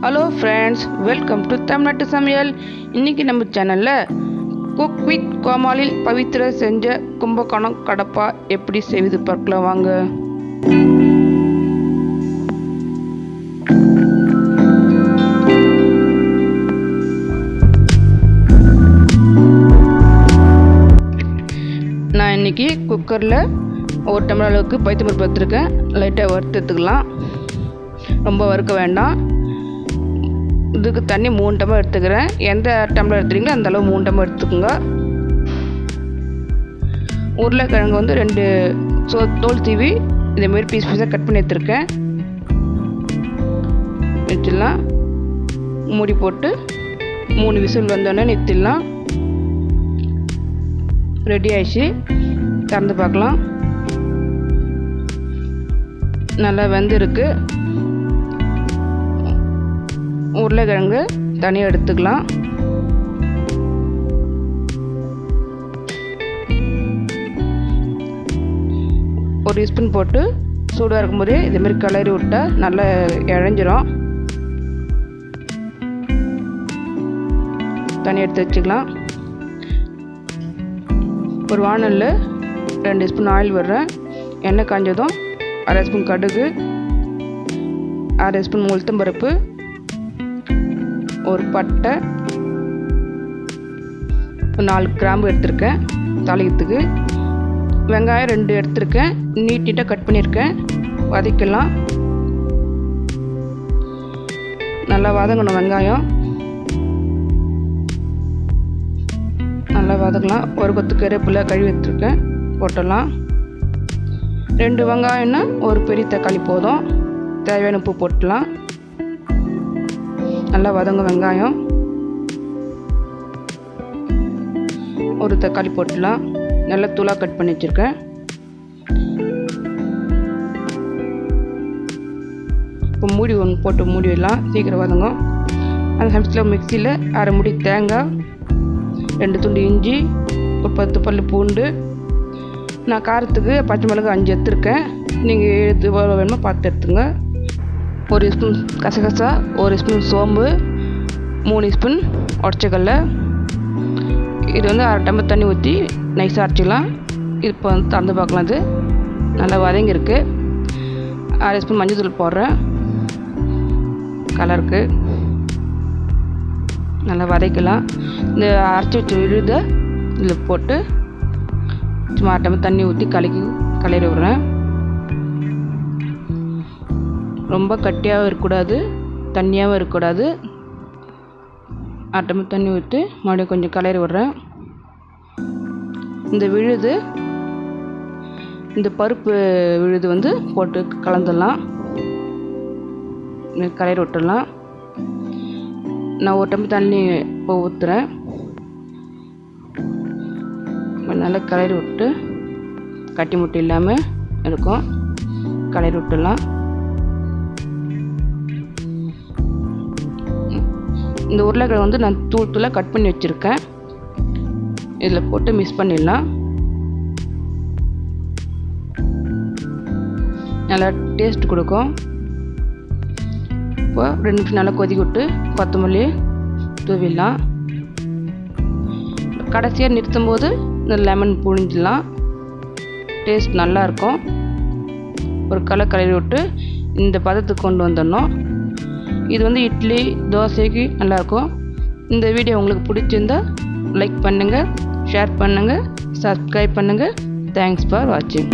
Hello friends, welcome to Tamil Naatu Samayal. இன்னைக்கு நம்ம சேனல்ல குக் வித் கோமாலில் பவித்ரா செஞ்ச கும்பகோணம் கடப்பா எப்படி செய்வது பார்க்கலாம் வாங்க. நான் இன்னைக்கு குக்கர்ல ஒரு டம்ளர் அளவுக்கு பைத்தம்பருப்பு எடுத்துருக்கேன். லைட்டாக வறுத்து எடுத்துக்கலாம், ரொம்ப வறுக்க வேண்டாம். இதுக்கு தண்ணி 3 டம்ளர் எடுத்துக்கிறேன். எந்த டம்ளர் எடுத்துறீங்களோ அந்த அளவு 3 டம்ளர் எடுத்துக்கோங்க. உருளைக்கிழங்கு வந்து 2 தோல் தீவி இதேமாரி பீஸ் பீஸாக கட் பண்ணி எடுத்துருக்கேன். வச்சிடலாம், மூடி போட்டு 3 விசில் வந்தோடனே நிறுத்திடலாம். ரெடி ஆயிடுச்சு. திறந்து பார்க்கலாம். நல்லா வெந்திருக்கு. உருளைக்கிழங்கு தனியாக எடுத்துக்கலாம். ஒரு ஸ்பூன் போட்டு சூடாக இருக்கும்போதே இதேமாரி கிளறி விட்டால் நல்லா இழஞ்சிரும். தனியாக எடுத்து வச்சுக்கலாம். ஒரு வானலில் 2 ஸ்பூன் ஆயில் விடுறேன். எண்ணெய் காஞ்சதும் 1/2 ஸ்பூன் கடுகு, 1/2 ஸ்பூன் உளுத்தம்பருப்பு, ஒரு பட்டை, 4 கிராம்பு எடுத்திருக்கேன் தாளிக்கிறதுக்கு. வெங்காயம் 2 எடுத்திருக்கேன், நீட்டாக கட் பண்ணியிருக்கேன். வதக்கலாம். நல்லா வதங்கணும். வெங்காயம் நல்லா வதக்கலாம். ஒரு கொத்து கருவேப்பிலை கழுவி எடுத்துருக்கேன், போட்டுடலாம். 2 வெங்காயம்னா ஒரு பெரிய தக்காளி போதும். தேவையான உப்பு போட்டுடலாம். நல்லா வதங்க வெங்காயம். ஒரு தக்காளி போட்டுடலாம். நல்லா தூளாக கட் பண்ணி வச்சுருக்கேன். இப்போ மூடி ஒன்று போட்டு மூடிடலாம், சீக்கிரம் வதங்கும். அந்த சமயத்தில் மிக்சியில் 1/2 மூடி தேங்காய், 2 துண்டு இஞ்சி, ஒரு 10 பல் பூண்டு, நான் காரத்துக்கு பச்சை மிளகாய் 5 எடுத்துருக்கேன். நீங்கள் எவ்வளோ வேணுமோ பார்த்து எடுத்துங்க. 1 ஸ்பூன் கசகசா, 1 ஸ்பூன் சோம்பு, 3 ஸ்பூன் உடச்சக்கல்ல. இது வந்து 1/2 டம்ளர் தண்ணி ஊற்றி நைஸாக அரைச்சிக்கலாம். இப்போ வந்து திறந்து பார்க்கலாம். இது நல்லா வதங்கியிருக்கு. 1/2 ஸ்பூன் மஞ்சள் தூள் போடுறேன் கலருக்கு. நல்லா வதக்கலாம். இந்த அரைச்சி வச்ச விழுதை இதில் போட்டு சும்மா 1/2 டம்ளர் தண்ணி ஊற்றி கலரி விடுறேன். ரொம்ப கட்டியாகவும் இருக்கக்கூடாது, தண்ணியாகவும் இருக்கக்கூடாது. 1/2 டம்ளர் தண்ணி ஊற்றி மறுபடியும் கொஞ்சம் கலரி விடுறேன். இந்த விழுது, இந்த பருப்பு விழுது வந்து போட்டு கலந்துடலாம், கலரி விட்டுடலாம். நான் 1 டம்ளர் தண்ணி இப்போ ஊற்றுறேன். நல்லா கலரி விட்டு கட்டி முட்டை இல்லாமல் இருக்கும், கலரி விட்டுடலாம். இந்த உருளைக்கிழங்கு வந்து நான் தூளாக கட் பண்ணி வச்சுருக்கேன். இதில் போட்டு மிக்ஸ் பண்ணிடலாம். நல்லா டேஸ்ட் கொடுக்கும். இப்போ 2 நிமிஷம் நல்லா கொதிக்க விட்டு கொத்தமல்லி தூவிடலாம். கடைசியாக நிறுத்தும் போது இந்த லெமன் புழிஞ்சிடலாம். டேஸ்ட் நல்லாயிருக்கும். ஒரு கலரி விட்டு இந்த பதத்துக்கு கொண்டு வந்துடணும். இது வந்து இட்லி தோசைக்கு நல்லாயிருக்கும். இந்த வீடியோ உங்களுக்கு பிடிச்சிருந்தா லைக் பண்ணுங்கள், ஷேர் பண்ணுங்கள், சப்ஸ்கிரைப் பண்ணுங்கள். தேங்க்ஸ் ஃபார் வாட்சிங்.